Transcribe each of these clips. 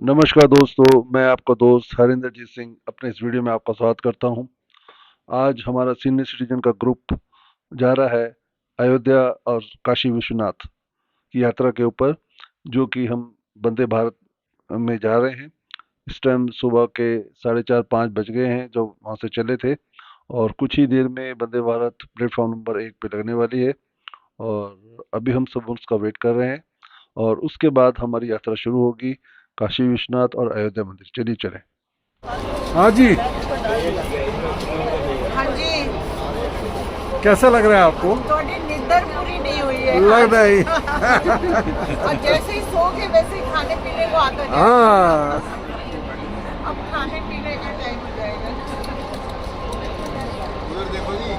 नमस्कार दोस्तों, मैं आपका दोस्त हरिंदरजीत सिंह अपने इस वीडियो में आपका स्वागत करता हूं। आज हमारा सीनियर सिटीजन का ग्रुप जा रहा है अयोध्या और काशी विश्वनाथ की यात्रा के ऊपर, जो कि हम वंदे भारत में जा रहे हैं। इस टाइम सुबह के 4:30-5 बज गए हैं जो वहाँ से चले थे, और कुछ ही देर में वंदे भारत प्लेटफॉर्म नंबर 1 पे लगने वाली है, और अभी हम सब उसका वेट कर रहे हैं। और उसके बाद हमारी यात्रा शुरू होगी काशी विश्वनाथ और अयोध्या मंदिर। चलिए चलें। हाँ जी, हाँ जी। कैसा लग रहा है आपको? थोड़ी नींदर पूरी नहीं हुई है। लग रहा है। और जैसे ही सो के वैसे ही खाने पीने को आता है। हाँ, अब खाने पीने का टाइम हो जाएगा। उधर देखो जी,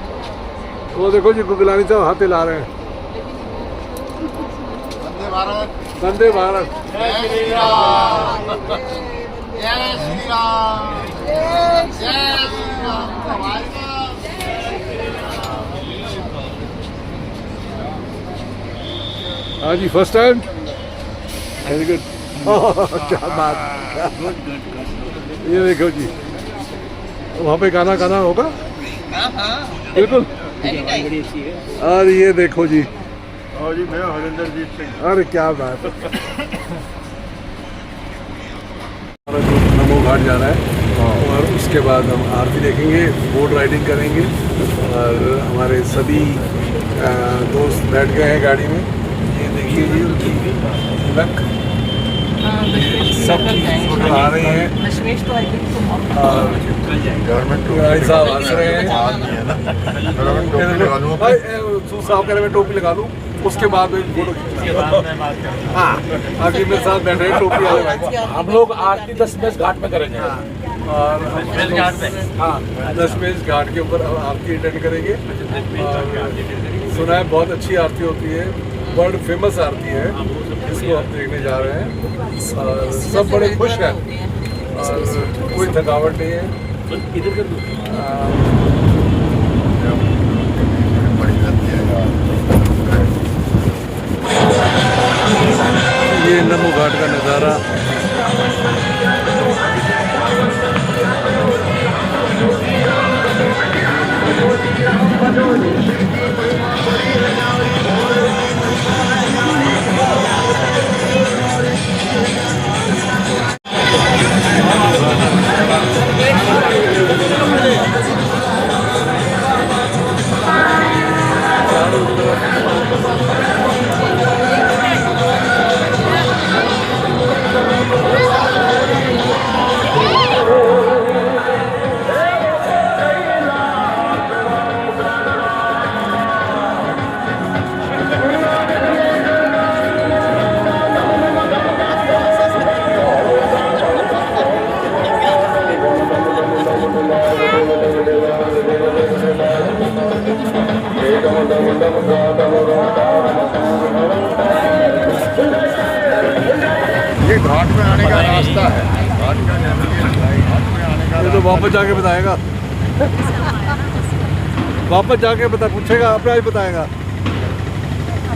वो देखो जी, गुगलानी साहब हाथ हिला रहे हैं। वंदे भारत, वंदे भारत। जय श्री राम, जय श्री राम, जय श्री राम। भाई साहब, हाँ जी, फर्स्ट टाइम। Very good. क्या बात। ये देखो जी, वहाँ पे गाना गाना होगा। बिल्कुल। और ये देखो जी, और जी मैं हरिंदरजीत सिंह। अरे क्या बात है। हमारा ग्रुप नमो घाट जा रहा है, और उसके बाद हम आरती देखेंगे, बोट राइडिंग करेंगे, और हमारे सभी दोस्त बैठ गए हैं गाड़ी में। ये देखिए जी, उनकी तिलक सब फोटो आ रही हैं, और गवर्नमेंट भाई साहब हंस रहे हैं। गवर्नमेंट भाई साहब कह रहे मैं टोपी लगा लूँ, उसके बाद में फोटो हाँ, आगे मेरे साथ बैठ रहे हैं टोपी वाले भाई। हम लोग आरती दशमेश घाट में करेंगे। और दशमेश घाट में, हाँ, दशमेश घाट के ऊपर आरती अटेंड करेंगे। और सुना है बहुत अच्छी आरती होती है, वर्ल्ड फेमस आरती है, इसको हम देखने जा रहे हैं। और सब बड़े खुश हैं, और कोई थकावट नहीं है। इधर कर दो। ये नमो घाट का नज़ारा। ये घाट में आने का रास्ता है। घाट का घाट में आने का ये तो वापस जाके बताएगा, वापस जाके पूछेगा, अपना ही बताएगा।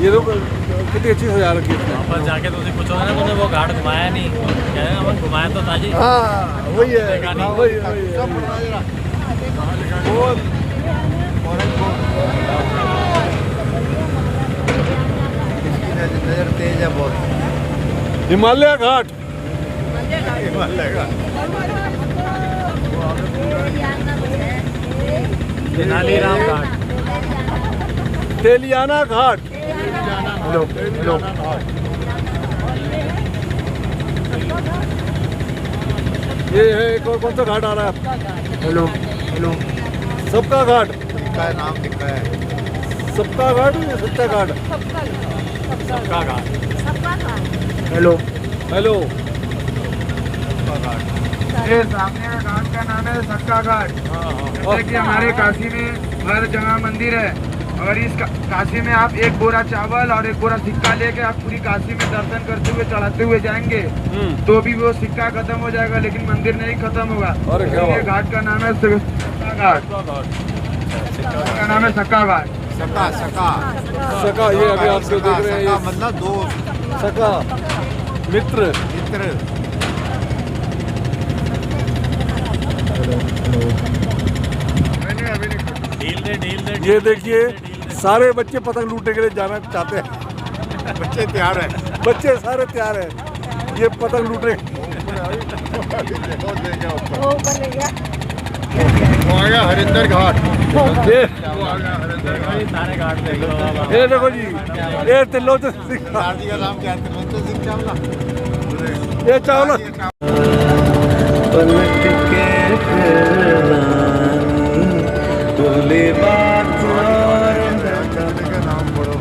ये तो कितनी अच्छी सजा रखी है। वापस जाके तो पूछोगे ना, तुमने वो घाट घुमाया नहीं, क्या है हमने घुमाया तो था जी। हाँ, वही है, देखा नहीं। हाँ, वही है। नजर तेज है बहुत। हिमालय घाट। तेनालीराम घाट। तेलियाना घाट। हेलो हेलो, ये है एक और कौन सा घाट आ रहा है? हेलो हेलो, सबका घाट। का नाम लिखा है। सबका घाट या सच्चा घाट? सबका घाट। Hello, hello. ये सामने का घाट का नाम है सक्का घाट। जैसे कि हमारे काशी में हर जगह मंदिर है, और इस काशी में आप एक बोरा चावल और एक बोरा सिक्का लेके आप पूरी काशी में दर्शन करते हुए चढ़ाते हुए जाएंगे, तो भी वो सिक्का खत्म हो जाएगा, लेकिन मंदिर नहीं खत्म होगा। अरे क्या ये बात। घाट का नाम है सक्का घाट। का नाम है सक्का घाट। सका सका सका, ये अभी आप जो देख रहे हैं, सका ये मतलब दोस्त, सका, मित्र। मित्र। ढील दे ये देखिए सारे बच्चे पतंग लूटने के लिए जाना चाहते हैं। बच्चे तैयार है। बच्चे सारे तैयार हैं ये पतंग लूटने। वो ऊपर ले गया। वो आ गया हरिंदर घाट। ये सारे घाट देख लो बाबा। ये देखो जी ये त्रिलोचन सिंह दादी का नाम क्या है? त्रिलोचन सिंह चावला। ये चावला का नाम पढ़ो।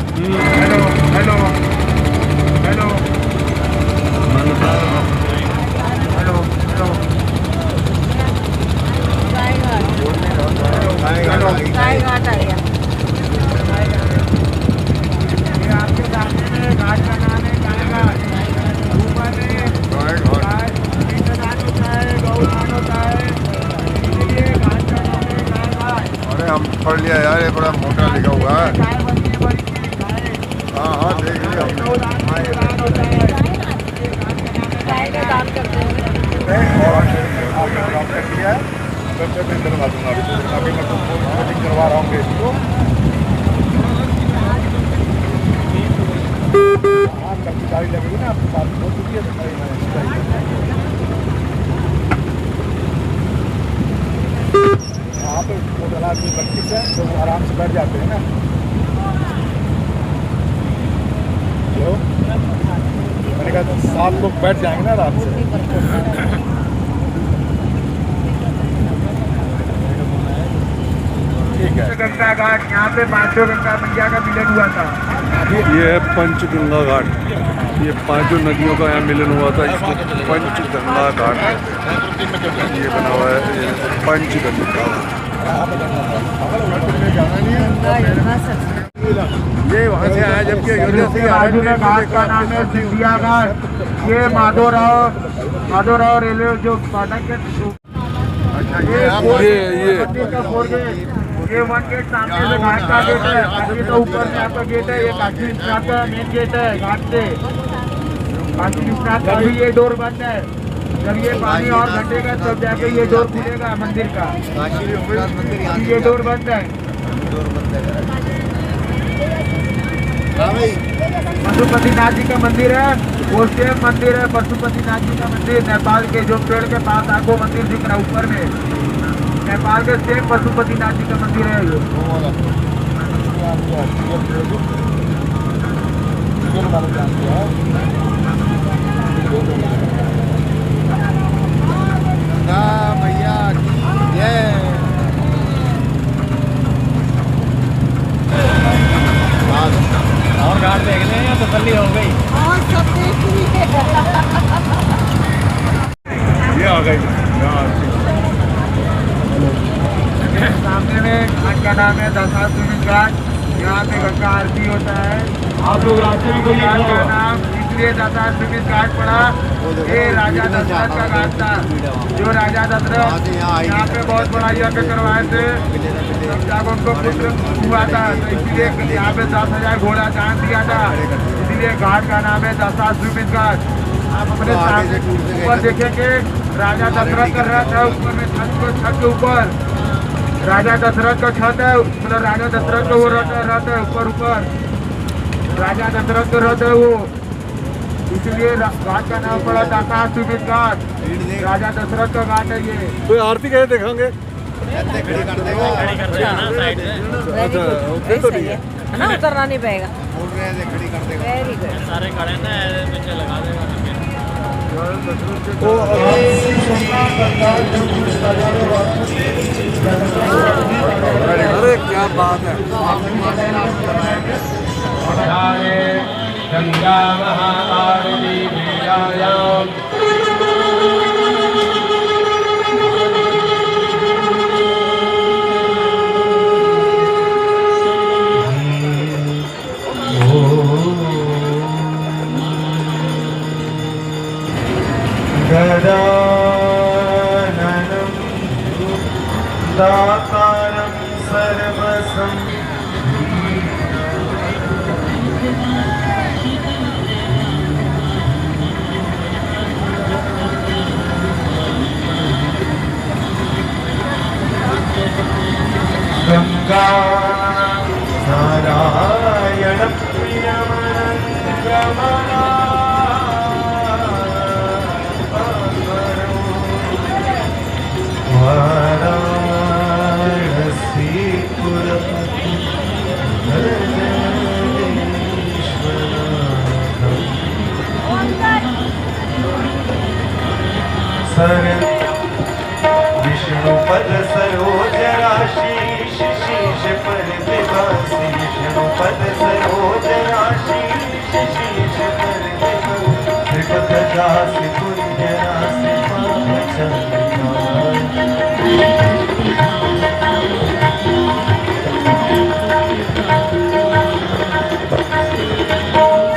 Hello hello hello hello hello आएगा गाय घाट आ गया। ये आपके सामने में घाट का नाम है गाय घाट। ऊपर में गाय दान होता है, गौदान होता है, इसलिए घाट का नाम है गाय घाट। अरे हम पढ़ लिया यार, ये बड़ा मोटा लिखा हुआ है। गाय बनती है बड़ी सी गाय। हाँ हाँ देख लिया हमने। गौदान होता है। गाय का दान करते हैं। आपने काम कर लिया है, मैं करवा दूंगा। अभी मैं तुमको सेटिंग करवा रहा हूँ केस को। हाँ कभी गाड़ी लगेगी ना आपके पास बहुत है यहाँ पे टोटल आदमी 25 है तो वो आराम से बैठ जाते हैं ना। हेलो मैंने कहा 7 लोग बैठ जाएंगे ना आराम से। ठीक है। गंगा घाट, यहाँ पे 500 गंगा मैया का मिलन हुआ था। ये है पंचगंगा घाट। ये पांचों नदियों का यहाँ मिलन हुआ था इसको पंचगंगा घाट ये बना हुआ है। ये पंचगंगा ये वहाँ से आया जबकि अयोध्या से बाजू में घाट का नाम है सिंधिया घाट। ये माधोराव रेलवे जो फाटक के ये 1 गेट सामने से घाट का गेट है। बाकी तो ऊपर में आपका गेट है। ये काशी विश्वनाथ का मेन गेट है घाट से। काशी विश्वनाथ का भी ये डोर बंद है। जब ये पानी और घटेगा तब जाके ये डोर खुलेगा मंदिर का। अभी ये डोर बंद है। पशुपतिनाथ जी का मंदिर है। वो सेम मंदिर है पशुपतिनाथ जी का मंदिर। नेपाल के जो पेड़ के पास आपको मंदिर दिख रहा है ऊपर में, नेपाल के सेम पशुपतिनाथ जी का मंदिर है ये। भैया ये और घाट देख लें या तसल्ली हो गई। और सब देख लिए। ये आ गई। सामने में घाट का नाम है दशाश्वमेध घाट। यहाँ पे गंगा आरती होता है। आप लोग रास्ते में कोई घाट का नाम इसलिए दशाश्वमेध घाट पड़ा। ये राजा दशरथ का घाट था। जो राजा दशरथ यहाँ पे बहुत बड़ा यज्ञ करवाए थे जब उनको पुत्र हुआ था, तो इसलिए यहाँ पे 10,000 घोड़ा दान दिया था। इसीलिए घाट का नाम है दशाश्वमेध घाट। आप अपने सामने ऊपर देखेंगे राजा दशरथ का रथ है। ऊपर में छत के ऊपर राजा दशरथ का छत है। मतलब राजा दशरथ का वो रथ है ऊपर राजा दशरथ का रथ है वो। इसलिए घाट का नाम पड़ा दशाश्वमेध घाट। राजा दशरथ का घाट है ये। तो आरती कैसे देखेंगे? खड़ी कर देगा। खड़ी करते हैं ना साइड से। अच्छा फिर तो ठीक है। है ना, उतरना नहीं पड़ेगा। बोल रहे थे खड़ी कर देगा। Very good. सारे खड़े ना ऐसे पीछे लगा देगा। अरे क्या बात है। गंगा महाआरती मेलायाम गदाननं दातारं सर्वसं सर विष्णुपद सरोज राशीष शीश पर दिवासी विष्णुपद सरोज राशीष शीश पर दिवासी त्रिपथ दासी पुण्य राशि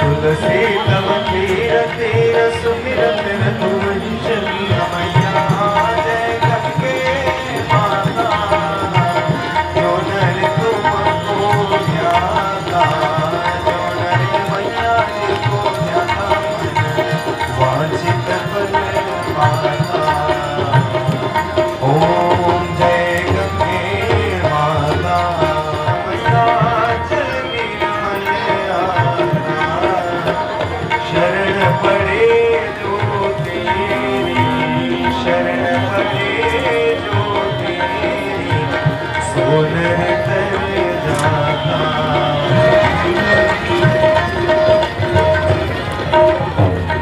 तुलसी तव तीर तीर सुमिरत रघुवंशनी मैया जय गंगे माता जो नर तुमको ध्याता जो नर मैया को ध्याता वांछित फल पाता ओम जय गंगे माता मैया चल शरण पड़े जो तेरी शरण पड़े जो तेरी सोनर तर जाता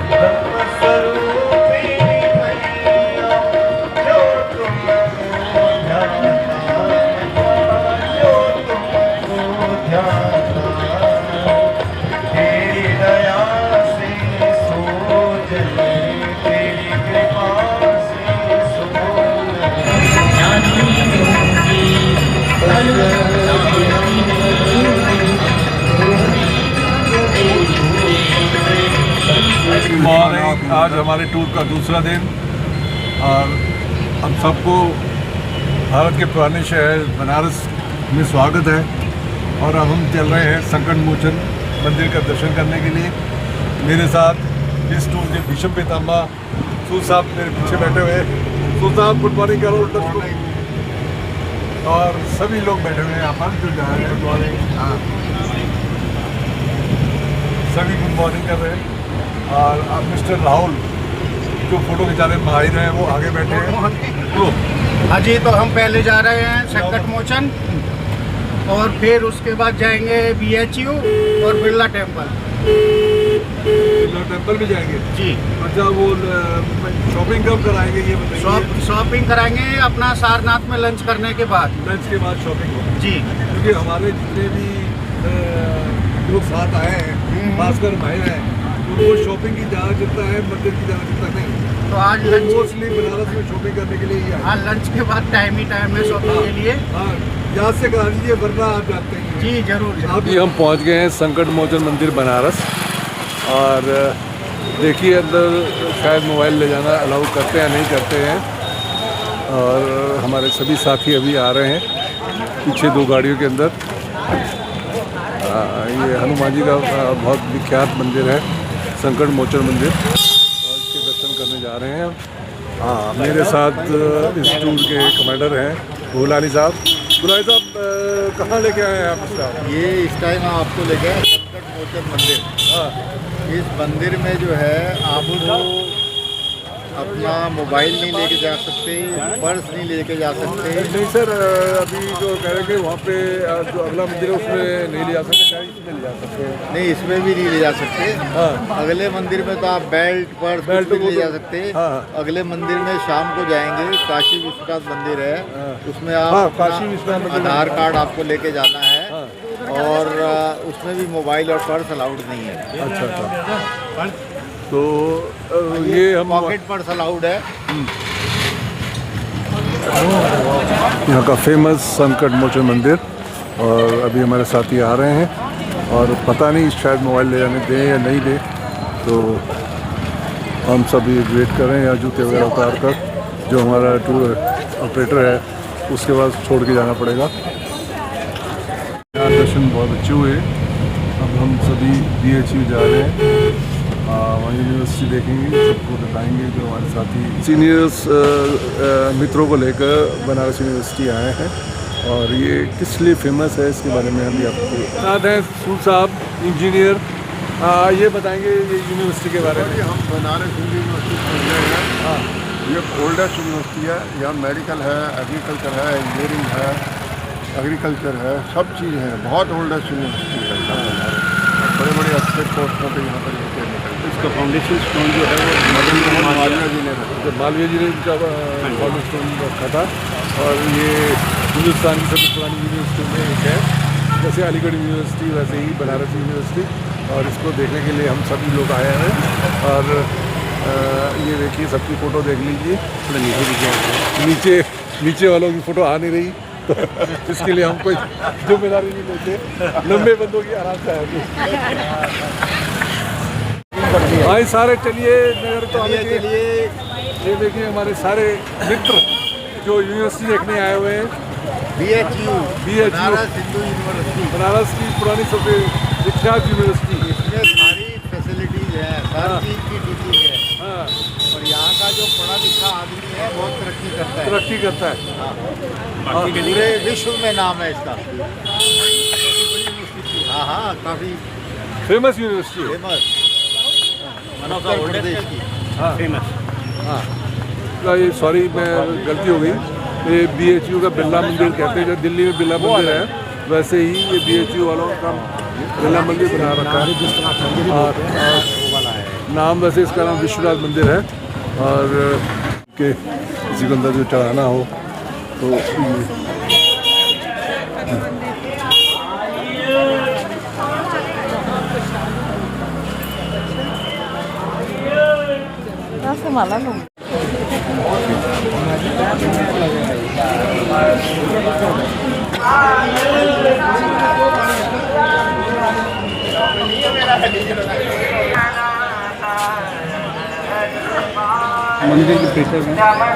ब्रह्म स्वरूपिणी मैया जो तुमको ध्याता जो तुमको ध्याता तेरी दया से सोजन तेरी कृपा से मॉर्निंग। आज हमारे टूर का दूसरा दिन और हम सबको भारत के पुराने शहर बनारस में स्वागत है। और अब हम चल रहे हैं संकट मोचन मंदिर का दर्शन करने के लिए। मेरे साथ इस टूर के भीषम पितामह सूद साहब मेरे पीछे बैठे हुए हैं। सूद साहब गुड मॉर्निंग करो। और सभी लोग बैठे हुए हैं यहाँ पर जो जा रहे हैं। Good morning. सभी गुड मॉर्निंग कर रहे हैं। और अब मिस्टर राहुल जो फोटो खिंचाने में माहिर हैं वो आगे बैठे हैं। तो हाँ जी, तो हम पहले जा रहे हैं संकट मोचन और फिर उसके बाद जाएंगे BHU और बिरला टेम्पल। टेम्पल भी जाएंगे जी। अच्छा, वो शॉपिंग कब कराएंगे ये बताइए। शॉपिंग कराएंगे अपना सारनाथ में लंच करने के बाद। लंच के बाद शॉपिंग होगी जी, क्योंकि हमारे जितने भी लोग साथ आए हैं खासकर भाई हैं उनको शॉपिंग की ज़्यादा चिंता है, मंदिर की ज़्यादा चिंता नहीं। तो आज लंच मोस्टली बनारस में शॉपिंग करने के लिए ही आए। हाँ, लंच के बाद टाइम ही टाइम है शॉपिंग के लिए। हाँ, याद से करा दीजिए वरना आप जाते हैं। जी जरूर। अभी हम पहुंच गए हैं संकट मोचन मंदिर बनारस। और देखिए अंदर शायद मोबाइल ले जाना अलाउ करते हैं नहीं करते हैं। और हमारे सभी साथी अभी आ रहे हैं पीछे दो गाड़ियों के अंदर। ये हनुमान जी का बहुत विख्यात मंदिर है संकट मोचन मंदिर, और इसके दर्शन करने जा रहे हैं। हाँ, मेरे साथ इस टूर के कमांडर हैं भोलानी साहब। भोलानी साहब कहाँ लेके आए हैं आप इस टाइम? ये इस टाइम हम आपको लेके आए संकट मोचन मंदिर। हाँ, इस मंदिर में जो है आपको अपना मोबाइल नहीं लेके जा सकते, पर्स नहीं लेके जा सकते। नहीं सर, अभी जो कह रहे हैं वहाँ पे जो अगला मंदिर है उसमें नहीं ले जा सकते, क्या इसमें ले जा सकते हैं? नहीं, इसमें भी नहीं ले जा सकते। हाँ, अगले मंदिर में तो आप बेल्ट पर्स बेल्ट कुछ भी वो ले जा तो- सकते। हाँ। अगले मंदिर में शाम को जाएंगे, काशी विश्वनाथ मंदिर है। हाँ। उसमें आप हाँ, अपना काशी विश्वनाथ मंदिर। आधार कार्ड आपको लेके जाना है। हाँ। और उसमें भी मोबाइल और पर्स अलाउड नहीं है। अच्छा अच्छा। तो ये हम पॉकेट पर्स अलाउड है। यहाँ का फेमस संकट मोचन मंदिर। और अभी हमारे साथी आ रहे हैं और पता नहीं शायद मोबाइल ले जाने दें या नहीं दें, तो हम सभी वेट कर रहे हैं। यहाँ जूते वगैरह उतार कर जो हमारा टूर ऑपरेटर है उसके बाद छोड़ के जाना पड़ेगा। यहाँ दर्शन बहुत अच्छे हुए। अब हम सभी BHU जा रहे हैं, वहाँ यूनिवर्सिटी देखेंगे, सबको बताएंगे जो हमारे साथी सीनियर्स मित्रों को लेकर बनारस यूनिवर्सिटी आए हैं। और ये किस लिए फेमस है इसके बारे में हम भी आपको साथ हैं। सूद साहब इंजीनियर, ये बताएंगे ये यूनिवर्सिटी के बारे में। हम बनारस हिंदू यूनिवर्सिटी पढ़ रहे हैं। हाँ, ये ओल्डेस्ट यूनिवर्सिटी है। यहाँ मेडिकल है, एग्रीकल्चर है, इंजीनियरिंग है, एग्रीकल्चर है, सब चीज़ है। बहुत ओल्डेस्ट यूनिवर्सिटी है यहाँ बनारस। बड़े बड़े अच्छे कोर्स पे यहाँ पर होते हैं। इसका फाउंडेशन स्टोन जो है वो मदन मोहन मालवीय जी ने रखा। अच्छा, मालवीय जी ने इनका कॉर्नरस्टोन रखा था। और ये हिंदुस्तान की सबसे पुरानी यूनिवर्सिटी में एक है, जैसे अलीगढ़ यूनिवर्सिटी वैसे ही बनारस यूनिवर्सिटी। और इसको देखने के लिए हम सभी लोग आए हैं। और ये देखिए, सबकी फ़ोटो देख लीजिए। नीचे वालों की फ़ोटो आ नहीं रही, तो इसके लिए हम कोई जिम्मेदारी नहीं लेते, लंबे बंदों की आराम से आएगी। भाई सारे चलिए नगर तो आने के लिए। ये देखिए हमारे सारे मित्र जो यूनिवर्सिटी देखने आए हुए हैं। BHU बनारस हिंदू यूनिवर्सिटी, बनारस की पुरानी सबसे विख्यात यूनिवर्सिटी। इसमें सारी फैसिलिटीज है, हर चीज़ की टीचिंग है। हाँ, और यहाँ का जो पढ़ा लिखा आदमी है बहुत तरक्की करता है। तरक्की करता है। पूरे विश्व में नाम है इसका। हाँ हाँ, काफ़ी फेमस यूनिवर्सिटी है। फेमस उत्तर प्रदेश की। हाँ फेमस। हाँ, ये सॉरी, मैं गलती हो गई। ये BHU का बिरला मंदिर कहते हैं, जो दिल्ली में बिरला मंदिर है, वैसे ही ये BHU वालों का बिरला मंदिर बना रखा है। और नाम वैसे इसका नाम विश्वनाथ मंदिर है। और के किसी को अंदर जो चढ़ाना हो तो मंदिर के पीछे में आ जाएगी।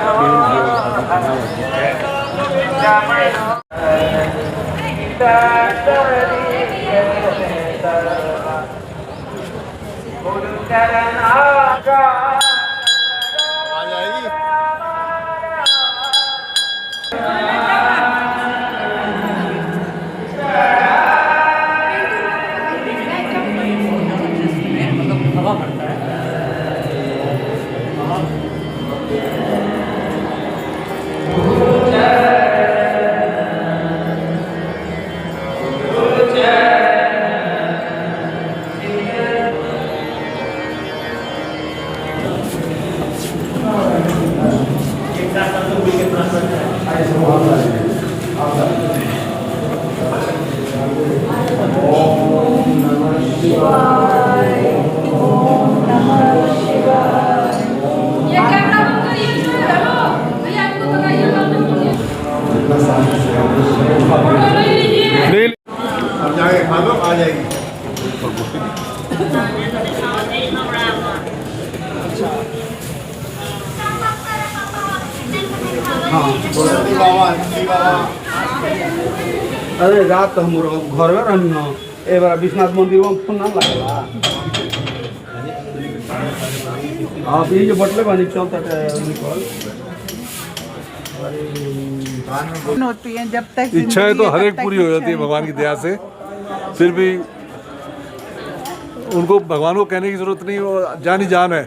खा लो, आ जाएगी। अरे रात हम घर में रहनी हो, ए बार विश्वनाथ मंदिर में फोन ना लगेगा। आप ये जो बटले बनी चलता निकल होती है जब तक इच्छाएं तो हर एक पूरी हो जाती है भगवान की दया से। फिर भी उनको भगवान को कहने की जरूरत नहीं, वो जान ही जान है।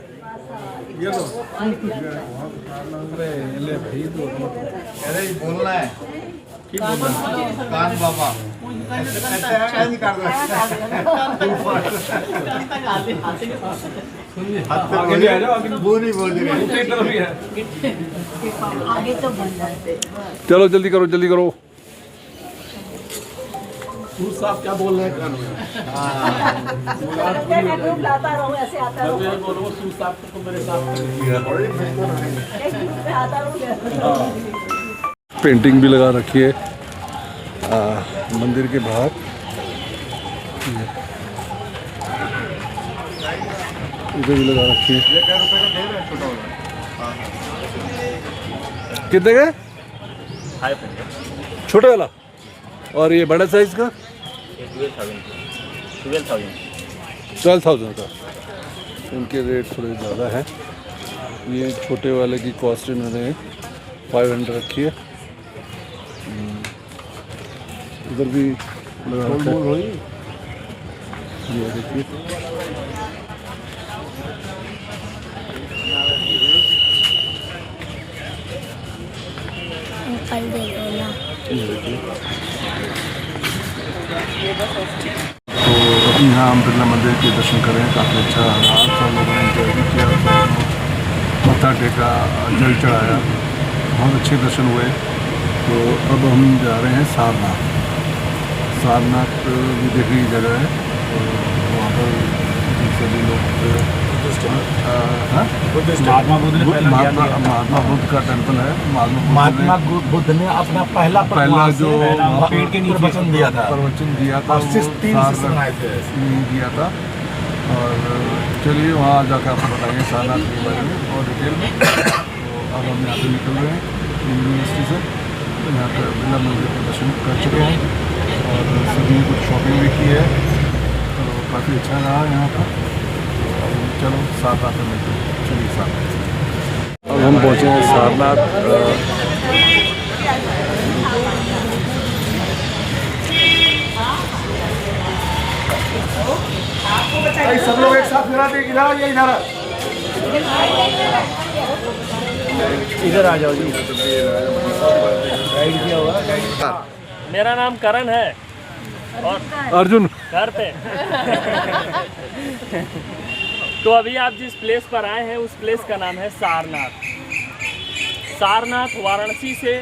अरे बोलना है कान बाबा वो नहीं बोल रहे। चलो जल्दी करो, जल्दी करो। साहब क्या बोल रहे हैं? पेंटिंग भी लगा रखी है मंदिर के बाहर। इधर भी लगा रखी है। कितने का? छोटे वाला। और ये बड़ा साइज का 12,000 का। इनके रेट थोड़े ज़्यादा हैं। ये छोटे वाले की कॉस्ट इन्होंने 500 रखी है। इधर भी लगा रखा है। ये देखिए, तो अभी यहाँ हम बिरला मंदिर के दर्शन कर रहे हैं। काफ़ी अच्छा रहा, सब लोगों ने एंजॉय भी किया। माता मत्था टेका, जल चढ़ाया, बहुत अच्छे दर्शन हुए। तो अब हम जा रहे हैं सारनाथ। सारनाथ भी देखने की जगह है और वहाँ पर सभी लोग महात्मा बुद्ध ने महात्मा बुद्ध का टेम्पल है। महात्मा बुद्ध ने अपना पहला जो पेड़ के नीचे प्रवचन दिया था दिया था। और चलिए वहाँ जाकर आपको बताएंगे सारनाथ के बारे में और डिटेल में। तो अब हम यहाँ से निकल रहे हैं यूनिवर्सिटी से। तो यहाँ पर बिरला मंदिर का दर्शन कर चुके हैं और सभी कुछ शॉपिंग भी की है। तो काफ़ी अच्छा रहा यहाँ पर। चलो सारनाथ में मिलते हैं। चलिए सारनाथ। अब हम पहुँचे हैं सारनाथ। सब लोग एक साथ फिरा दे, इधर या इधर इधर आ जाओ जी। गाइड किया हुआ मेरा नाम करण है और अर्जुन घर पे। तो अभी आप जिस प्लेस पर आए हैं उस प्लेस का नाम है सारनाथ। सारनाथ वाराणसी से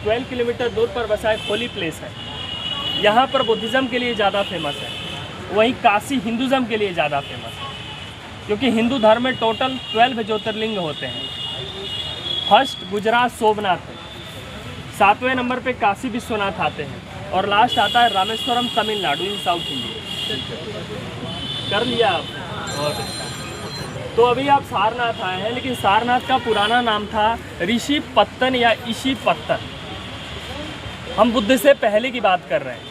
12 किलोमीटर दूर पर बसा एक होली प्लेस है। यहाँ पर बुद्धिज़्म के लिए ज़्यादा फेमस है, वहीं काशी हिंदुज़्म के लिए ज़्यादा फेमस है, क्योंकि हिंदू धर्म में टोटल 12 ज्योतिर्लिंग होते हैं। फर्स्ट गुजरात सोमनाथ है, 7वें नंबर पे काशी विश्वनाथ आते हैं और लास्ट आता है रामेश्वरम तमिलनाडु इन साउथ इंडिया। कर लिया आप, बहुत अच्छा। तो अभी आप सारनाथ आए हैं, लेकिन सारनाथ का पुराना नाम था ऋषि पत्तन या ईशी पत्तन। हम बुद्ध से पहले की बात कर रहे हैं।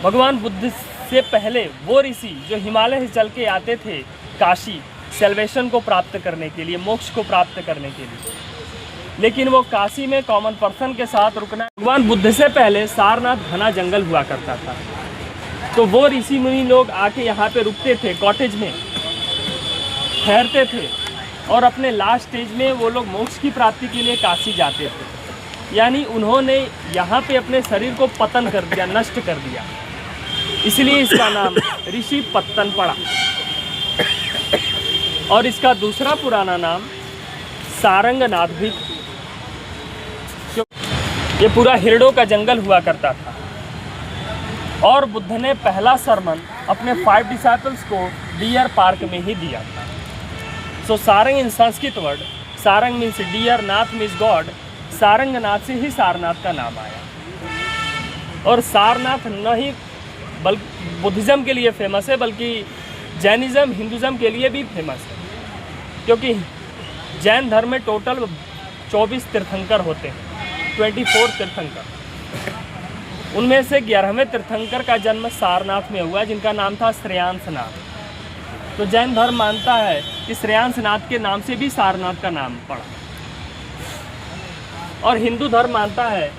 भगवान बुद्ध से पहले वो ऋषि जो हिमालय से चल के आते थे काशी सेल्वेशन को प्राप्त करने के लिए, मोक्ष को प्राप्त करने के लिए, लेकिन वो काशी में कॉमन पर्सन के साथ रुकना। भगवान बुद्ध से पहले सारनाथ घना जंगल हुआ करता था। तो वो ऋषि मुनि लोग आके यहाँ पे रुकते थे, कॉटेज में ठहरते थे और अपने लास्ट स्टेज में वो लोग मोक्ष की प्राप्ति के लिए काशी जाते थे। यानी उन्होंने यहाँ पे अपने शरीर को पतन कर दिया, नष्ट कर दिया, इसलिए इसका नाम ऋषि पत्तन पड़ा। और इसका दूसरा पुराना नाम सारंगनाथ भी। ये पूरा हिरडों का जंगल हुआ करता था और बुद्ध ने पहला सरमन अपने 5 डिसाइपल्स को डियर पार्क में ही दिया था। So Sarang in Sanskrit word, Sarang means dear, Nath means god. Sarangnath से ही सारनाथ का नाम आया। और सारनाथ न ही बुद्धिज़्म के लिए फेमस है, बल्कि जैनिज़्म हिंदुज़्म के लिए भी फेमस है, क्योंकि जैन धर्म में टोटल 24 तीर्थंकर होते हैं, 24 तीर्थंकर। उनमें से 11वें तीर्थंकर का जन्म सारनाथ में हुआ, जिनका नाम था श्रेयांसनाथ। तो जैन धर्म मानता है कि श्रेयांसनाथ के नाम से भी सारनाथ का नाम पड़ा। और हिंदू धर्म मानता है,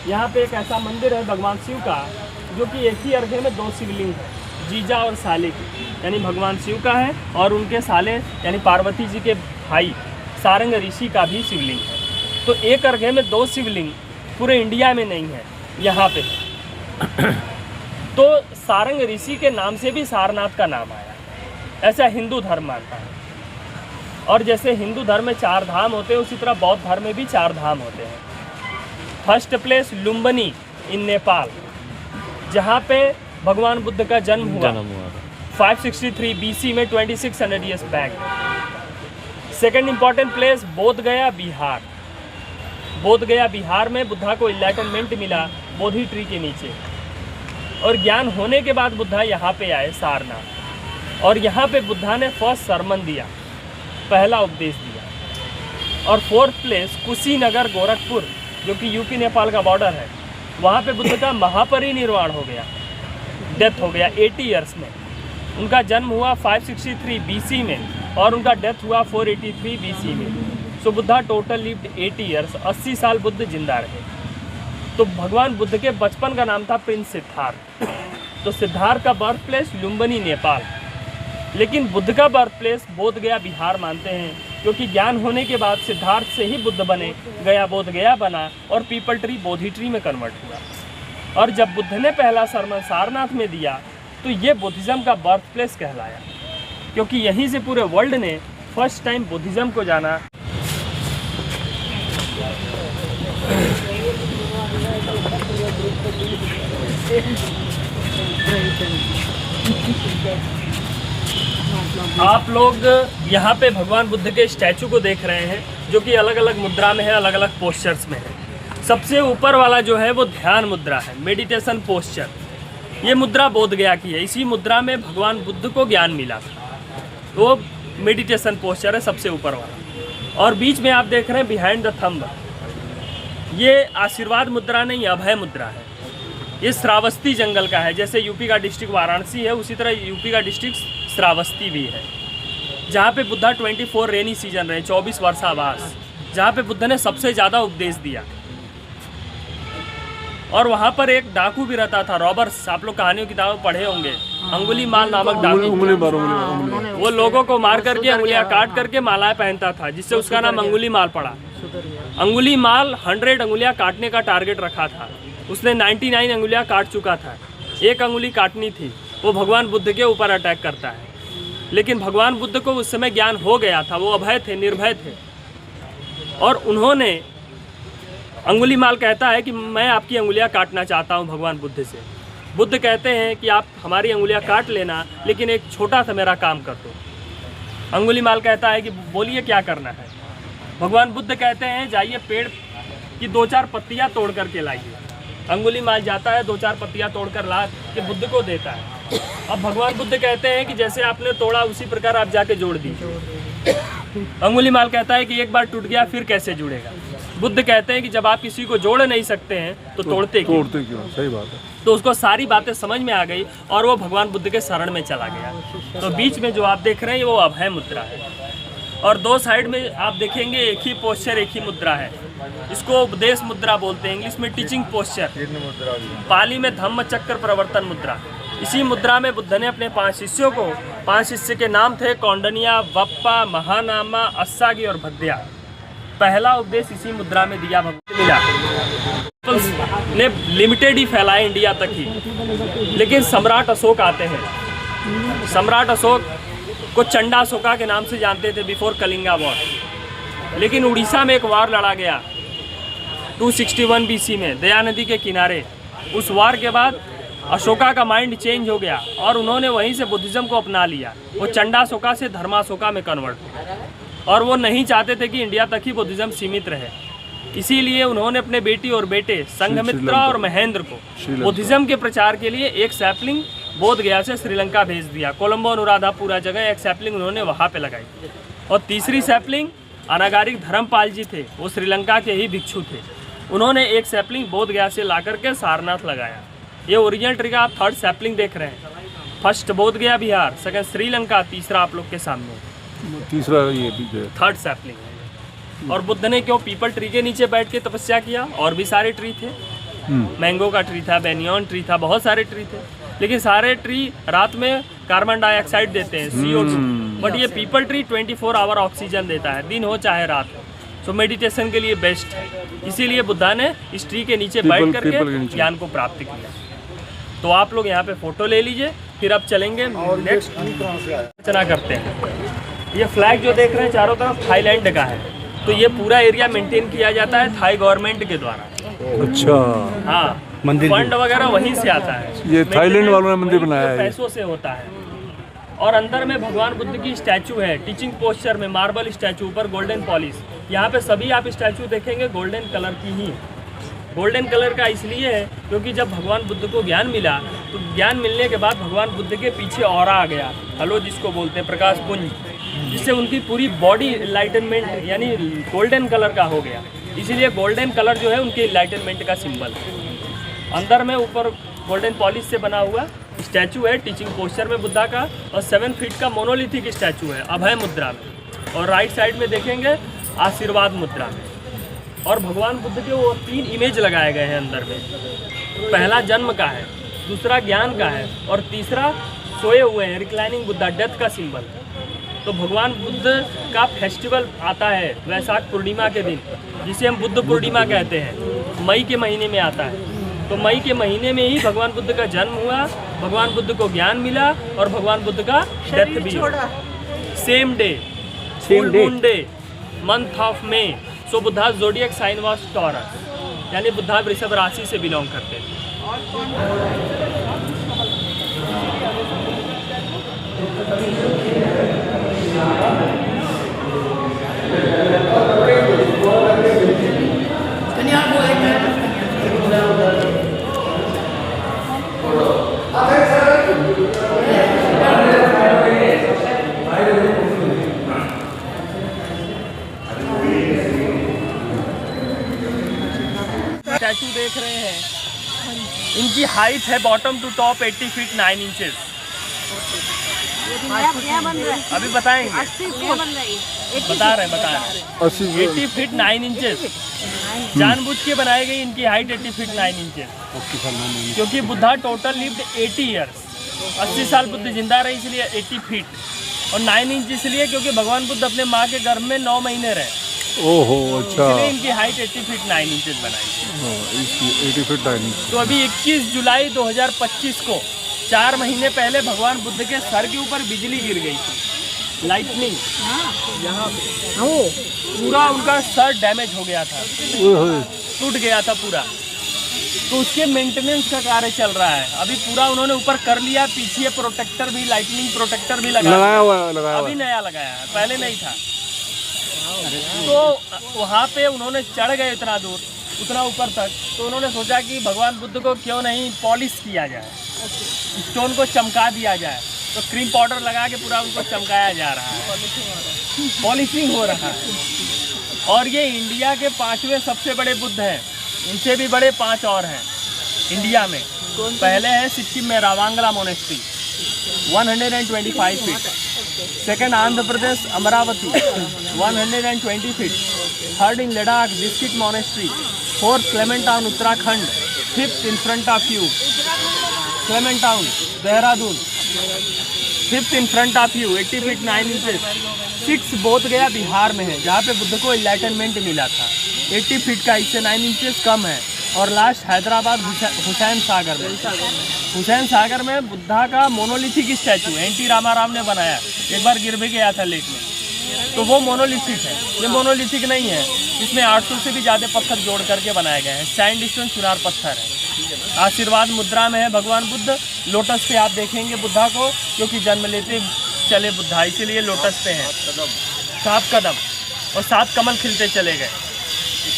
यहाँ पे एक ऐसा मंदिर है भगवान शिव का, जो कि एक ही अर्घ्य में 2 शिवलिंग है, जीजा और साले की। यानी भगवान शिव का है और उनके साले यानी पार्वती जी के भाई सारंग ऋषि का भी शिवलिंग है। तो एक अर्घ्य में 2 शिवलिंग पूरे इंडिया में नहीं है, यहाँ पे। तो सारंग ऋषि के नाम से भी सारनाथ का नाम आया, ऐसा हिंदू धर्म मानता है। और जैसे हिंदू धर्म में 4 धाम होते हैं, उसी तरह बौद्ध धर्म में भी 4 धाम होते हैं। फर्स्ट प्लेस लुम्बिनी इन नेपाल, जहाँ पे भगवान बुद्ध का जन्म हुआ 563 BC में, 2600 years back. Second important place बोध गया बिहार। बोध गया बिहार में बुद्धा को इनलाइटनमेंट मिला बोधि ट्री के नीचे, और ज्ञान होने के बाद बुद्धा यहाँ पे आए सारनाथ, और यहाँ पे बुद्धा ने फर्स्ट सरमन दिया, पहला उपदेश दिया। और फोर्थ प्लेस कुशीनगर गोरखपुर, जो कि यूपी नेपाल का बॉर्डर है, वहाँ पे बुद्ध का महापरिनिर्वाण हो गया, डेथ हो गया 80 ईयर्स में। उनका जन्म हुआ 563 BC में और उनका डेथ हुआ 483 BC में। सो बुद्धा टोटल लिव्ड 80 ईयर्स, 80 साल बुद्ध जिंदा रहे। तो भगवान बुद्ध के बचपन का नाम था प्रिंस सिद्धार्थ। तो सिद्धार्थ का बर्थ प्लेस लुम्बिनी नेपाल, लेकिन बुद्ध का बर्थ प्लेस बोध गया बिहार मानते हैं, क्योंकि ज्ञान होने के बाद सिद्धार्थ से ही बुद्ध बने, गया बोध गया बना और पीपल ट्री बोधि ट्री में कन्वर्ट हुआ। और जब बुद्ध ने पहला सरमन सारनाथ में दिया, तो ये बुद्धिज़्म का बर्थ प्लेस कहलाया, क्योंकि यहीं से पूरे वर्ल्ड ने फर्स्ट टाइम बुद्धिज़्म को जाना। आप लोग यहाँ पे भगवान बुद्ध के स्टैचू को देख रहे हैं, जो कि अलग अलग मुद्रा में है, अलग अलग पोस्चर्स में है। सबसे ऊपर वाला जो है वो ध्यान मुद्रा है, मेडिटेशन पोस्चर। ये मुद्रा बोध गया की है। इसी मुद्रा में भगवान बुद्ध को ज्ञान मिला था, तो मेडिटेशन पोस्चर है सबसे ऊपर वाला। और बीच में आप देख रहे हैं बिहाइंड द थंब, ये आशीर्वाद मुद्रा नहीं, अभय मुद्रा है। ये श्रावस्ती जंगल का है। जैसे यूपी का डिस्ट्रिक्ट वाराणसी है, उसी तरह यूपी का डिस्ट्रिक्ट श्रावस्ती भी है, जहाँ पे बुद्धा 24 रेनी सीजन रहे, 24 वर्षावास, जहाँ पे बुद्ध ने सबसे ज़्यादा उपदेश दिया। और वहाँ पर एक डाकू भी रहता था, रॉबर्स। आप लोग कहानियों किताबें पढ़े होंगे, अंगुलीमाल नामक डाकू। वो लोगों को मार करके अंगुलियाँ काट करके मालाएं पहनता था, जिससे उसका नाम अंगुलीमाल पड़ा। अंगुलीमाल 100 अंगुलियाँ काटने का टारगेट रखा था। उसने 99 अंगुलियाँ काट चुका था, एक अंगुली काटनी थी। वो भगवान बुद्ध के ऊपर अटैक करता है, लेकिन भगवान बुद्ध को उस समय ज्ञान हो गया था, वो अभय थे, निर्भय थे। और उन्होंने, अंगुलीमाल कहता है कि मैं आपकी अंगुलियां काटना चाहता हूं भगवान बुद्ध से। बुद्ध कहते हैं कि आप हमारी अंगुलियां काट लेना, लेकिन एक छोटा सा मेरा काम कर दो। अंगुलीमाल कहता है कि बोलिए क्या करना है। भगवान बुद्ध कहते हैं जाइए पेड़ की 2-4 पत्तियां तोड़ करके लाइए। अंगुलीमाल जाता है, 2-4 पत्तियां तोड़कर ला के बुद्ध को देता है। अब भगवान बुद्ध कहते हैं कि जैसे आपने तोड़ा उसी प्रकार आप जाके जोड़ दीजिए। अंगुलीमाल कहता है कि एक बार टूट गया फिर कैसे जुड़ेगा। बुद्ध कहते हैं कि जब आप किसी को जोड़ नहीं सकते हैं तो तोड़ते क्यों? सही बात है। तो उसको सारी बातें समझ में आ गई और वो भगवान बुद्ध के शरण में चला गया। तो बीच में जो आप देख रहे हैं वो अभय मुद्रा है, और 2 साइड में आप देखेंगे एक ही पोस्चर, एक ही मुद्रा है। इसको उपदेश मुद्रा बोलते हैं, इंग्लिश में टीचिंग पोस्चर, पाली में धम्म चक्र प्रवर्तन मुद्रा। इसी मुद्रा में बुद्ध ने अपने 5 शिष्यों को, 5 शिष्य के नाम थे कौंडनिया, वप्पा, महानामा, अस्सागी और भद्या। पहला उपदेश इसी मुद्रा में दिया भगवान मिला। ने लिमिटेड ही फैलाया इंडिया तक ही, लेकिन सम्राट अशोक आते हैं। सम्राट अशोक को चंडाशोका के नाम से जानते थे बिफोर कलिंगा वॉर। लेकिन उड़ीसा में एक वार लड़ा गया 261 BC में, दया नदी के किनारे। उस वार के बाद अशोका का माइंड चेंज हो गया और उन्होंने वहीं से बुद्धिज़्म को अपना लिया। वो चंडाशोका से धर्माशोका में कन्वर्ट हुआ, और वो नहीं चाहते थे कि इंडिया तक ही बुद्धिज़्म सीमित रहे। इसीलिए उन्होंने अपने बेटी और बेटे संघमित्रा और महेंद्र को बुद्धिज़्म के प्रचार के लिए एक सैपलिंग बोध गया से श्रीलंका भेज दिया। कोलंबो, अनुराधा, पूरा जगह एक सैपलिंग उन्होंने वहाँ पे लगाई। और तीसरी सैपलिंग अनागारिक धर्मपाल जी थे, वो श्रीलंका के ही भिक्षु थे। उन्होंने एक सैपलिंग बोध गया से ला करके सारनाथ लगाया। ये ओरिजिनल ट्री का आप 3rd सैपलिंग देख रहे हैं। फर्स्ट बोध गया बिहार, सेकंड श्रीलंका, तीसरा आप लोग के सामने, तीसरा ये भी 3rd सैपलिंग है। और बुद्ध ने क्यों पीपल ट्री के नीचे बैठ के तपस्या किया? और भी सारे ट्री थे, मैंगो का ट्री था, बेनियन ट्री था, बहुत सारे ट्री थे, लेकिन सारे ट्री रात में कार्बन डाइऑक्साइड देते हैं, CO2, बट ये पीपल ट्री 24 आवर ऑक्सीजन देता है, दिन हो चाहे रात हो। सो मेडिटेशन के लिए बेस्ट है। इसीलिए बुद्धा ने इस ट्री के नीचे बैठ करके ज्ञान को प्राप्त किया। तो आप लोग यहाँ पे फोटो ले लीजिए, फिर अब चलेंगे नेक्स्ट रचना करते हैं। ये फ्लैग जो देख रहे हैं चारों तरफ थाईलैंड का है, तो ये पूरा एरिया मेंटेन किया जाता है थाई गवर्नमेंट के द्वारा। अच्छा, हाँ, फंड वगैरह वहीं से आता है। ये थाईलैंड वालों ने मंदिर बनाया है, पैसों से होता है। और अंदर में भगवान बुद्ध की स्टैचू है, टीचिंग पोस्चर में, मार्बल स्टैचू, ऊपर गोल्डन पॉलिश। यहाँ पे सभी आप स्टैचू देखेंगे गोल्डन कलर की ही। गोल्डन कलर का इसलिए है क्योंकि जब भगवान बुद्ध को ज्ञान मिला, तो ज्ञान मिलने के बाद भगवान बुद्ध के पीछे ऑरा आ गया, हलो जिसको बोलते हैं, प्रकाश पुंज, जिससे उनकी पूरी बॉडी इनलाइटनमेंट यानी गोल्डन कलर का हो गया। इसीलिए गोल्डन कलर जो है उनके इनलाइटनमेंट का सिंबल है। अंदर में ऊपर गोल्डन पॉलिश से बना हुआ स्टैचू है टीचिंग पोस्चर में बुद्धा का, और 7 फीट का मोनोलिथिक स्टैचू है अभय मुद्रा में। और राइट साइड में देखेंगे आशीर्वाद मुद्रा में। और भगवान बुद्ध के वो 3 इमेज लगाए गए हैं अंदर में। पहला जन्म का है, दूसरा ज्ञान का है, और तीसरा सोए हुए हैं, रिक्लाइनिंग बुद्धा, डेथ का सिंबल। तो भगवान बुद्ध का फेस्टिवल आता है वैशाख पूर्णिमा के दिन, जिसे हम बुद्ध पूर्णिमा कहते हैं, मई के महीने में आता है। तो मई के महीने में ही भगवान बुद्ध का जन्म हुआ, भगवान बुद्ध को ज्ञान मिला, और भगवान बुद्ध का डेथ भी हुआ same day. Full moon day, month of May, so Buddha zodiac sign was Taurus, यानी बुद्धा वृषभ राशि से बिलोंग करते थे। स्टैचू देख रहे हैं, इनकी हाइट है bottom to top 80 feet 9 inches. अभी बताएंगे, बता रहे हैं 80 फीट 9 इंचेस। जानबूझ के बनाई गई इनकी हाइट 80 फीट 9 इंचेस, क्योंकि बुद्धा टोटल लिव्ड 80 ईयर्स, 80 साल बुद्ध जिंदा रहे, इसलिए 80 फीट। और 9 इंच इसलिए क्योंकि भगवान बुद्ध अपने माँ के गर्भ में 9 महीने रहे। ओहो, अच्छा। इसलिए इनकी हाइट 80 फीट 9 इंचेस बनाई। 80 फीट 9 इंच। तो अभी 21 जुलाई 2025 को 4 महीने पहले भगवान बुद्ध के सर के ऊपर बिजली गिर गई थी, लाइटनिंग, यहाँ पे पूरा उनका सर डैमेज हो गया था, टूट गया था पूरा। तो उसके मेंटेनेंस का कार्य चल रहा है अभी पूरा। उन्होंने ऊपर कर लिया, पीछे प्रोटेक्टर भी, लाइटनिंग प्रोटेक्टर भी लगाया हुआ है, अभी नया लगाया है, पहले नहीं था। तो वहाँ पे उन्होंने चढ़ गए इतना दूर, उतना ऊपर तक, तो उन्होंने सोचा कि भगवान बुद्ध को क्यों नहीं पॉलिश किया जाए, स्टोन को चमका दिया जाए। तो क्रीम पाउडर लगा के पूरा उनको चमकाया जा रहा है, पॉलिशिंग हो रहा है। और ये इंडिया के 5वें सबसे बड़े बुद्ध हैं, इनसे भी बड़े 5 और हैं इंडिया में। पहले है सिक्किम में Rawangla monastery 125 feet, second Andhra Pradesh Amaravati 120 feet, third in Ladakh district monastery, fourth Clement town Uttarakhand, fifth in front of you Clement town Dehradun, fifth in front of you 80 feet 9 inches, six Bodh Gaya Bihar में है जहाँ पे बुद्ध को इनलाइटनमेंट मिला था, 80 फीट का, इससे 9 इंचेस कम है। और लास्ट हैदराबाद हुसैन सागर में, हुसैन सागर में बुद्धा का मोनोलिथिक स्टैचू एनटी रामाराम ने बनाया, एक बार गिर भी गया था लेक में, तो वो मोनोलिथिक है, ये मोनोलिथिक नहीं है, इसमें 800 से भी ज़्यादा पत्थर जोड़ करके बनाए गए हैं, सैंडस्टोन चुनार पत्थर है। आशीर्वाद मुद्रा में है भगवान बुद्ध, लोटस पे आप देखेंगे बुद्धा को, क्योंकि जन्म लेते चले बुद्धा, इसीलिए लोटस पे हैं, 7 कदम और 7 कमल खिलते चले गए,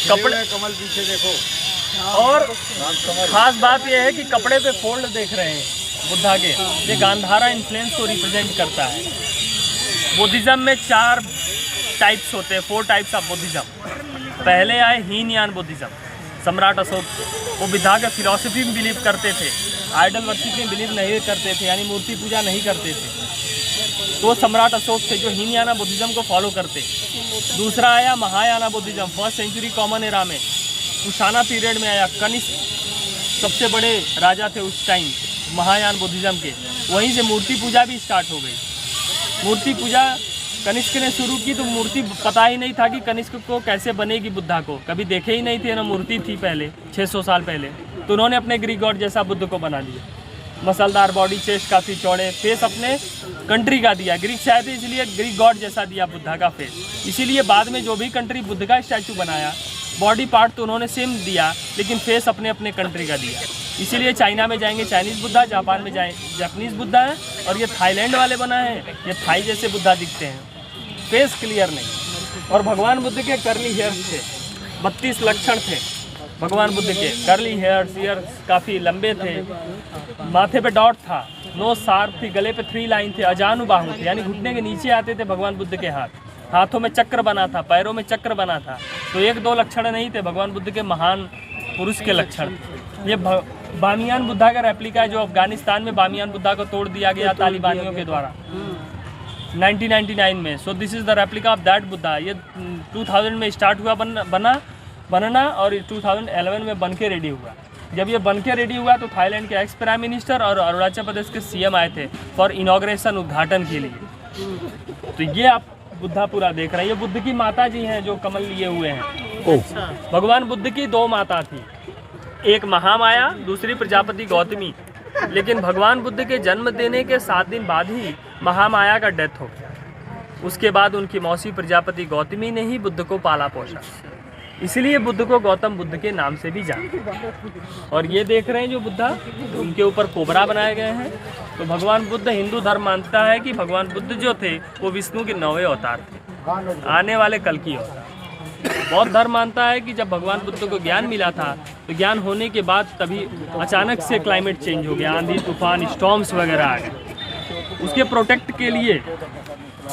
कपड़े कमल पीछे देखो। और खास बात यह है कि कपड़े पे फोल्ड देख रहे हैं बुद्धा के, ये गांधारा इन्फ्लुएंस को रिप्रेजेंट करता है। बुद्धिज़्म में 4 टाइप्स होते हैं, 4 टाइप्स ऑफ बुद्धिज़्म। पहले आए हीनयान बुद्धिज़्म, सम्राट अशोक, वो बुद्धा के फिलॉसफी में बिलीव करते थे, आइडल वर्शिप में बिलीव नहीं करते थे, यानी मूर्ति पूजा नहीं करते थे। तो सम्राट अशोक थे जो हीनयाना बुद्धिज़्म को फॉलो करते। दूसरा आया Mahayana Buddhism, 1st century common era में, कुशाना पीरियड में आया, कनिष्क सबसे बड़े राजा थे उस टाइम महायान बुद्धिज़्म के, वहीं से मूर्ति पूजा भी स्टार्ट हो गई। मूर्ति पूजा कनिष्क ने शुरू की, तो मूर्ति पता ही नहीं था कि कनिष्क को कैसे बनेगी, बुद्धा को कभी देखे ही नहीं थे ना, मूर्ति थी पहले 600 साल पहले, तो उन्होंने अपने ग्रीक गॉड जैसा बुद्ध को बना दिया, मसलदार बॉडी, चेस्ट काफ़ी चौड़े, फेस अपने कंट्री का दिया, ग्रीक से आए थे इसलिए ग्रीक गॉड जैसा दिया बुद्धा का फेस। इसीलिए बाद में जो भी कंट्री बुद्ध का स्टैचू बनाया, बॉडी पार्ट तो उन्होंने सेम दिया, लेकिन फेस अपने अपने कंट्री का दिया। इसीलिए चाइना में जाएंगे चाइनीज़ बुद्धा, जापान में जाए जापानीज़ बुद्धा है, और ये थाईलैंड वाले बनाए हैं, ये थाई जैसे बुद्धा दिखते हैं, फेस क्लियर नहीं। और भगवान बुद्ध के करली हेयर्स थे, 32 लक्षण थे भगवान बुद्ध के, करली हेयर्स, ईयर्स काफ़ी लंबे थे, माथे पे डॉट था, नोज शार्प थी, गले पे 3 लाइन थे, अजानुबाहु थे, यानी घुटने के नीचे आते थे भगवान बुद्ध के हाथ, हाथों में चक्र बना था, पैरों में चक्र बना था। तो 1-2 लक्षण नहीं थे भगवान बुद्ध के महान पुरुष के लक्षण। ये बामियान बुद्धा का रेप्लिका है, जो अफगानिस्तान में बामियान बुद्धा को तोड़ दिया गया तालिबानियों के द्वारा 1999 में। So this is the replica of that Buddha. ये 2000 में स्टार्ट हुआ बनना और 2011 में बन के रेडी हुआ। जब ये बन के रेडी हुआ तो थाईलैंड के एक्स प्राइम मिनिस्टर और अरुणाचल प्रदेश के सीएम आए थे फॉर इनॉग्रेशन, उद्घाटन के लिए। तो ये आप बुद्धा पूरा देख रहे हैं, ये बुद्ध की माता जी हैं जो कमल लिए हुए हैं। भगवान बुद्ध की 2 माता थी, एक महामाया, दूसरी प्रजापति गौतमी। लेकिन भगवान बुद्ध के जन्म देने के 7 दिन बाद ही महामाया का डेथ हो गया। उसके बाद उनकी मौसी प्रजापति गौतमी ने ही बुद्ध को पाला पोसा, इसलिए बुद्ध को गौतम बुद्ध के नाम से भी जानते। और ये देख रहे हैं जो बुद्धा, उनके ऊपर कोबरा बनाए गए हैं। तो भगवान बुद्ध, हिंदू धर्म मानता है कि भगवान बुद्ध जो थे वो विष्णु के 9वें अवतार थे, आने वाले कल की अवतार। बौद्ध धर्म मानता है कि जब भगवान बुद्ध को ज्ञान मिला था तो ज्ञान होने के बाद तभी अचानक से क्लाइमेट चेंज हो गया, आंधी तूफान स्टॉर्म्स वगैरह आ गए। उसके प्रोटेक्ट के लिए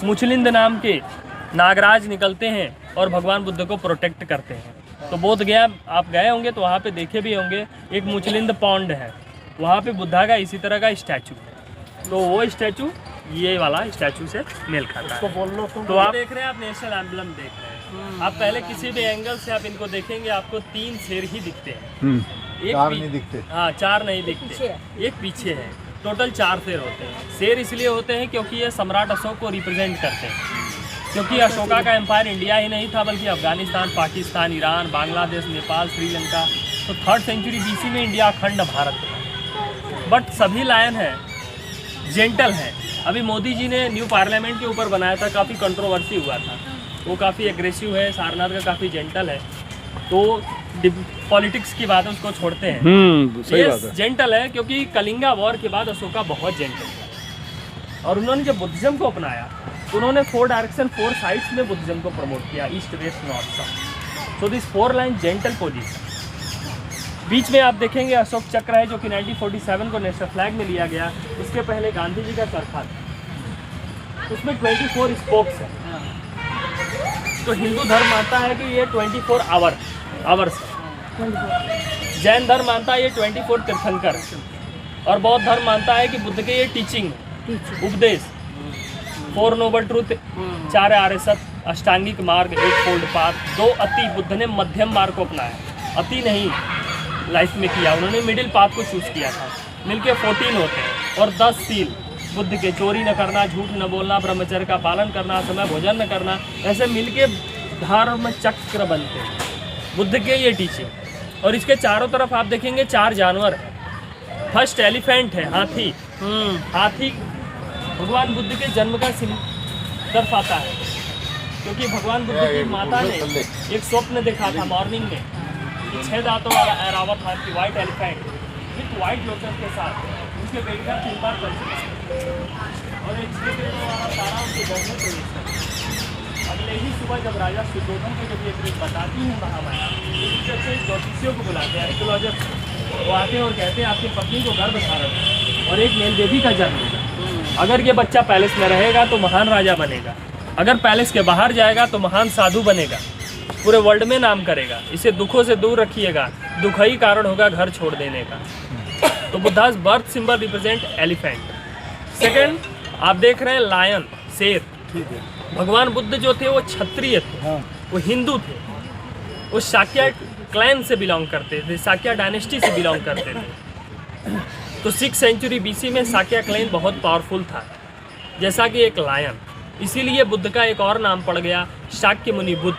मुचलिंद नाम के नागराज निकलते हैं और भगवान बुद्ध को प्रोटेक्ट करते हैं। तो बोध गया आप गए होंगे तो वहाँ पे देखे भी होंगे, एक मुचलिंद पॉन्ड है, वहाँ पे बुद्धा का इसी तरह का स्टैचू है। तो वो स्टैचू ये वाला स्टैचू से मेल खाता है। तो आप देख रहे हैं, आप नेशनल एम्बलम देख रहे हैं। आप पहले किसी भी एंगल से आप इनको देखेंगे आपको 3 शेर ही दिखते हैं, एक 4 नहीं दिखते। हाँ 4 नहीं दिखते, एक पीछे है। टोटल 4 शेर होते हैं। शेर इसलिए होते हैं क्योंकि ये सम्राट अशोक को रिप्रेजेंट करते हैं, क्योंकि अशोका का एम्पायर इंडिया ही नहीं था बल्कि अफगानिस्तान, पाकिस्तान, ईरान, बांग्लादेश, नेपाल, श्रीलंका। तो 3rd सेंचुरी BC में इंडिया अखंड भारत था। बट सभी लायन हैं, जेंटल हैं। अभी मोदी जी ने न्यू पार्लियामेंट के ऊपर बनाया था, काफ़ी कंट्रोवर्सी हुआ था। वो काफ़ी एग्रेसिव है, सारनाथ का काफ़ी जेंटल है। तो पॉलिटिक्स की बात है, उसको छोड़ते हैं। सही बात है। जेंटल है क्योंकि कलिंगा वॉर के बाद अशोका बहुत जेंटल था। और उन्होंने जब बुद्धिज्म को अपनाया तो उन्होंने 4 डायरेक्शन 4 साइड्स में बुद्धिज्म को प्रमोट किया, east, west, north, south. So this 4 line gentle position. बीच में आप देखेंगे अशोक चक्र है जो कि 1947 को नेशनल फ्लैग में लिया गया। उसके पहले गांधी जी का चरखा था, उसमें 24 स्पोक्स है। तो हिंदू धर्म मानता है कि ये 24 आवर्स है। जैन धर्म मानता है ये 24 तीर्थंकर है। और बौद्ध धर्म मानता है कि बुद्ध के ये टीचिंग है, उपदेश, 4 नोबल ट्रूथ, 4 आर्य सत्य, अष्टांगिक मार्ग, 8 फोल्ड पाथ, 2 अति। बुद्ध ने मध्यम मार्ग को अपनाया, अति नहीं लाइफ में किया, उन्होंने मिडिल पाथ को चूज किया था। मिलके 14 होते हैं। और 10 सील बुद्ध के, चोरी न करना, झूठ न बोलना, ब्रह्मचर्य का पालन करना, समय भोजन न करना, ऐसे मिलके धर्म चक्र बनते हैं बुद्ध के ये टीचिंग। और इसके चारों तरफ आप देखेंगे 4 जानवर हैं। फर्स्ट एलिफेंट है, हाथी। हाथी भगवान बुद्ध के जन्म का दर्शाता है, क्योंकि भगवान बुद्ध की माता ने एक स्वप्न देखा था मॉर्निंग में कि 6 दांतों वाला ऐरावत हाथी, white elephant with white lotus के साथ उसके पेट का 3 बार कर चुका और एक 6 पेड़ों वाला तारा उसके घर में प्रवेश कर। अगले ही सुबह जब राजा सुद्धोधन को जब ये ट्रिक बताती है महामाया, तो ज्योतिषियों को बुलाते हैं, एस्ट्रोलॉजर, वो आते हैं और कहते हैं आपकी पत्नी को गर्भ धारण है और एक मेल बेबी का जन्म होगा। अगर ये बच्चा पैलेस में रहेगा तो महान राजा बनेगा, अगर पैलेस के बाहर जाएगा तो महान साधु बनेगा, पूरे वर्ल्ड में नाम करेगा। इसे दुखों से दूर रखिएगा, दुख ही कारण होगा घर छोड़ देने का। तो Buddha's birth symbol represent elephant. Second आप देख रहे हैं लायन, शेर। भगवान बुद्ध जो थे वो क्षत्रिय थे, वो हिंदू थे, वो शाक्य क्लैन से बिलोंग करते थे, शाक्य डायनेस्टी से बिलोंग करते थे। तो 6th सेंचुरी BC में शाक्य क्लैन बहुत पावरफुल था, जैसा कि एक लायन। इसीलिए बुद्ध का एक और नाम पड़ गया शाक्य मुनि बुद्ध,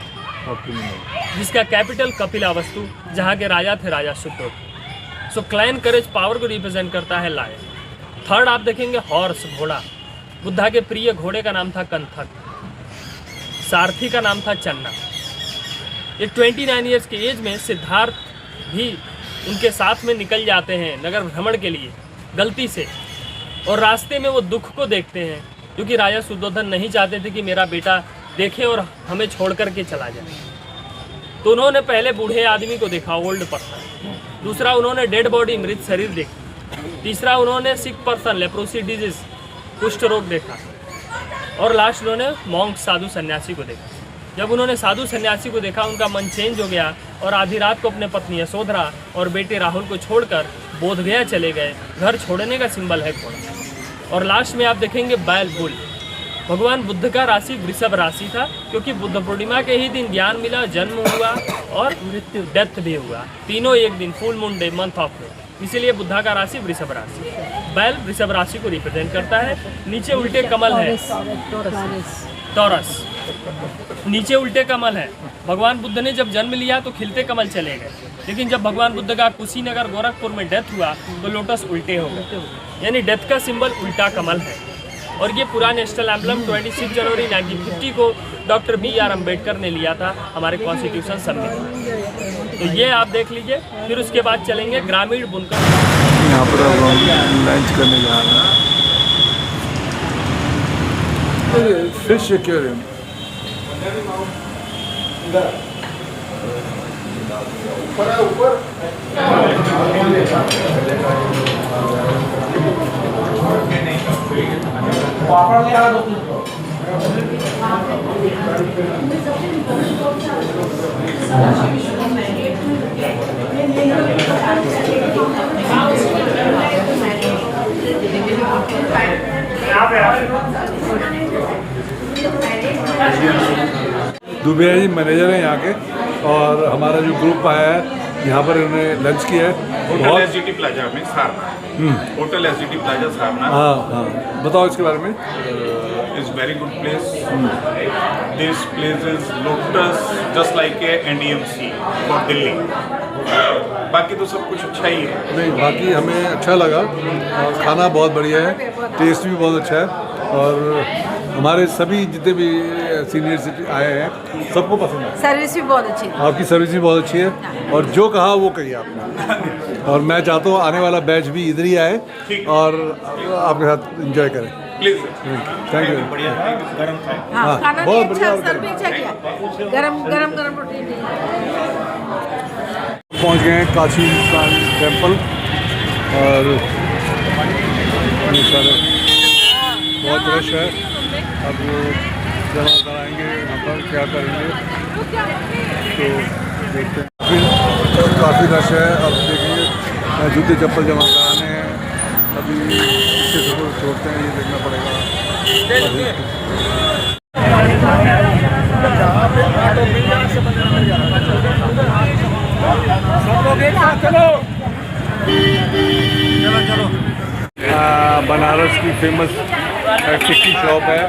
जिसका कैपिटल कपिलावस्तु, जहाँ के राजा थे राजा शुद्धोधन। सो क्लैन करेज पावर को रिप्रेजेंट करता है लायन। थर्ड आप देखेंगे हॉर्स, घोड़ा। बुद्धा के प्रिय घोड़े का नाम था कंथक, सारथी का नाम था चन्ना। ये 29 ईयर्स की एज में सिद्धार्थ भी उनके साथ में निकल जाते हैं नगर भ्रमण के लिए गलती से, और रास्ते में वो दुख को देखते हैं, क्योंकि राजा शुद्धोधन नहीं चाहते थे कि मेरा बेटा देखे और हमें छोड़ करके चला जाए। तो उन्होंने पहले बूढ़े आदमी को देखा, ओल्ड पर्सन। दूसरा उन्होंने डेड बॉडी, मृत शरीर देखा। तीसरा उन्होंने सिक पर्सन, लेप्रोसी डिजीज, कुष्ठ रोग देखा। और लास्ट उन्होंने मॉन्क, साधु सन्यासी को देखा। जब उन्होंने साधु सन्यासी को देखा उनका मन चेंज हो गया और आधी रात को अपने पत्नी यशोधरा और बेटे राहुल को छोड़कर बोधगया चले गए। घर छोड़ने का सिंबल है घोड़ा। और लास्ट में आप देखेंगे बैल, बुल। भगवान बुद्ध का राशि वृषभ राशि था, क्योंकि बुद्ध पूर्णिमा के ही दिन ज्ञान मिला, जन्म हुआ और मृत्यु, डेथ भी हुआ, तीनों एक दिन, full moon day, month of day. इसीलिए बुद्धा का राशि वृषभ राशि। बैल वृषभ राशि को रिप्रेजेंट करता है। नीचे उल्टे कमल है, टॉरस। नीचे उल्टे कमल है। भगवान बुद्ध ने जब जन्म लिया तो खिलते कमल चले गए, लेकिन जब भगवान बुद्ध का कुशीनगर गोरखपुर में डेथ हुआ तो लोटस उल्टे हो गए, यानी डेथ का सिंबल उल्टा कमल है। और ये पूरा नेशनल एम्बलम 26 जनवरी 1950 को डॉक्टर BR अम्बेडकर ने लिया था हमारे कॉन्स्टिट्यूशन सबमिट। तो ये आप देख लीजिए। फिर उसके बाद चलेंगे ग्रामीण बुनकर। यहाँ पर अब हम लंच करने जा रहे हैं। Fish aquarium Dubey ji manager हैं यहाँ के, और हमारा जो ग्रुप आया है यहाँ पर इन्होंने लंच किया है। होटल एसजीटी प्लाजा में Sarnath, hotel SGT plaza Sarnath. हाँ, बताओ इसके बारे में। Is very good place. This place is lotus just like a NDMC for Delhi. बाकी तो सब कुछ अच्छा ही है। नहीं, बाकी हमें अच्छा लगा और खाना बहुत बढ़िया है, टेस्ट भी बहुत अच्छा है, और हमारे सभी जितने भी सीनियर सिटीजन आए हैं सबको पसंद है। सर्विस भी बहुत अच्छी है। आपकी सर्विस भी बहुत अच्छी है, और जो कहा वो कहिए आपने। और मैं चाहता हूँ आने वाला बैच भी इधर ही आए और आपके साथ एंजॉय करें। Please, thank you. बढ़िया गरम था। हाँ, खाना भी बहुत अच्छा, बढ़िया। सब भी अच्छा किया। गरम रोटी दी। पहुँच गए हैं काशी विश्वनाथ टेम्पल, और ये सारे बहुत रश है। अब जमा कराएंगे यहाँ पर, क्या करेंगे तो देखते हैं। काफ़ी रश है। अब देखिए जूते चप्पल जमा कराने हैं, अभी इससे छोड़ते हैं, ये देखना पड़ेगा। बनारस की फेमस टिक्की शॉप है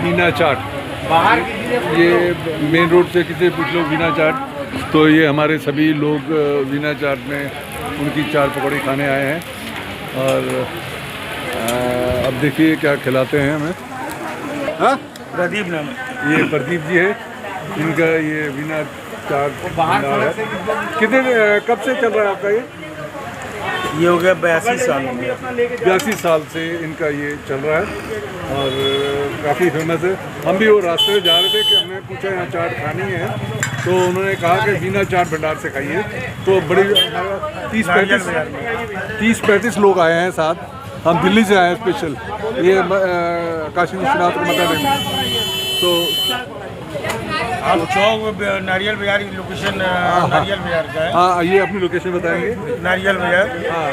वीना चाट। ये मेन रोड से किसी पूछ लो वीना चाट, तो ये हमारे सभी लोग वीना चाट में उनकी चाट पकौड़ी खाने आए हैं। और अब देखिए क्या खिलाते हैं हमें। हाँ, प्रदीप नाम है। ये प्रदीप जी है, इनका ये वीना चाट भंडार है। कितने कब से चल रहा है आपका ये हो गया 82 साल। 82 साल से इनका ये चल रहा है, और काफ़ी फेमस है। हम भी वो रास्ते में जा रहे थे कि हमने पूछा यहाँ चाट खानी है, तो उन्होंने कहा कि वीना चाट भंडार से खाइए। तो बड़ी 30-35 लोग आए हैं साथ। हम दिल्ली से आए हैं स्पेशल, ये काशी विश्वनाथ को मता देंगे। तो आप चौक नारियल बाजार की लोकेशन नारियल बाजार का है। हाँ, ये अपनी लोकेशन बताएंगे। नारियल बाजार। हाँ,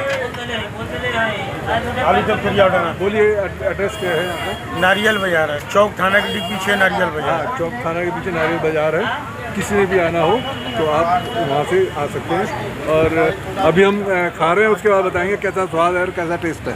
अभी तक फिर ऑर्डर बोलिए एड्रेस क्या है यहाँ का? नारियल बाजार है, चौक थाना के ठीक पीछे नारियल बाजार। हाँ, चौक थाना के पीछे नारियल बाजार है। किसी ने भी आना हो तो आप वहाँ से आ सकते हैं। और अभी हम खा रहे हैं, उसके बाद बताएंगे कैसा स्वाद है और कैसा टेस्ट है।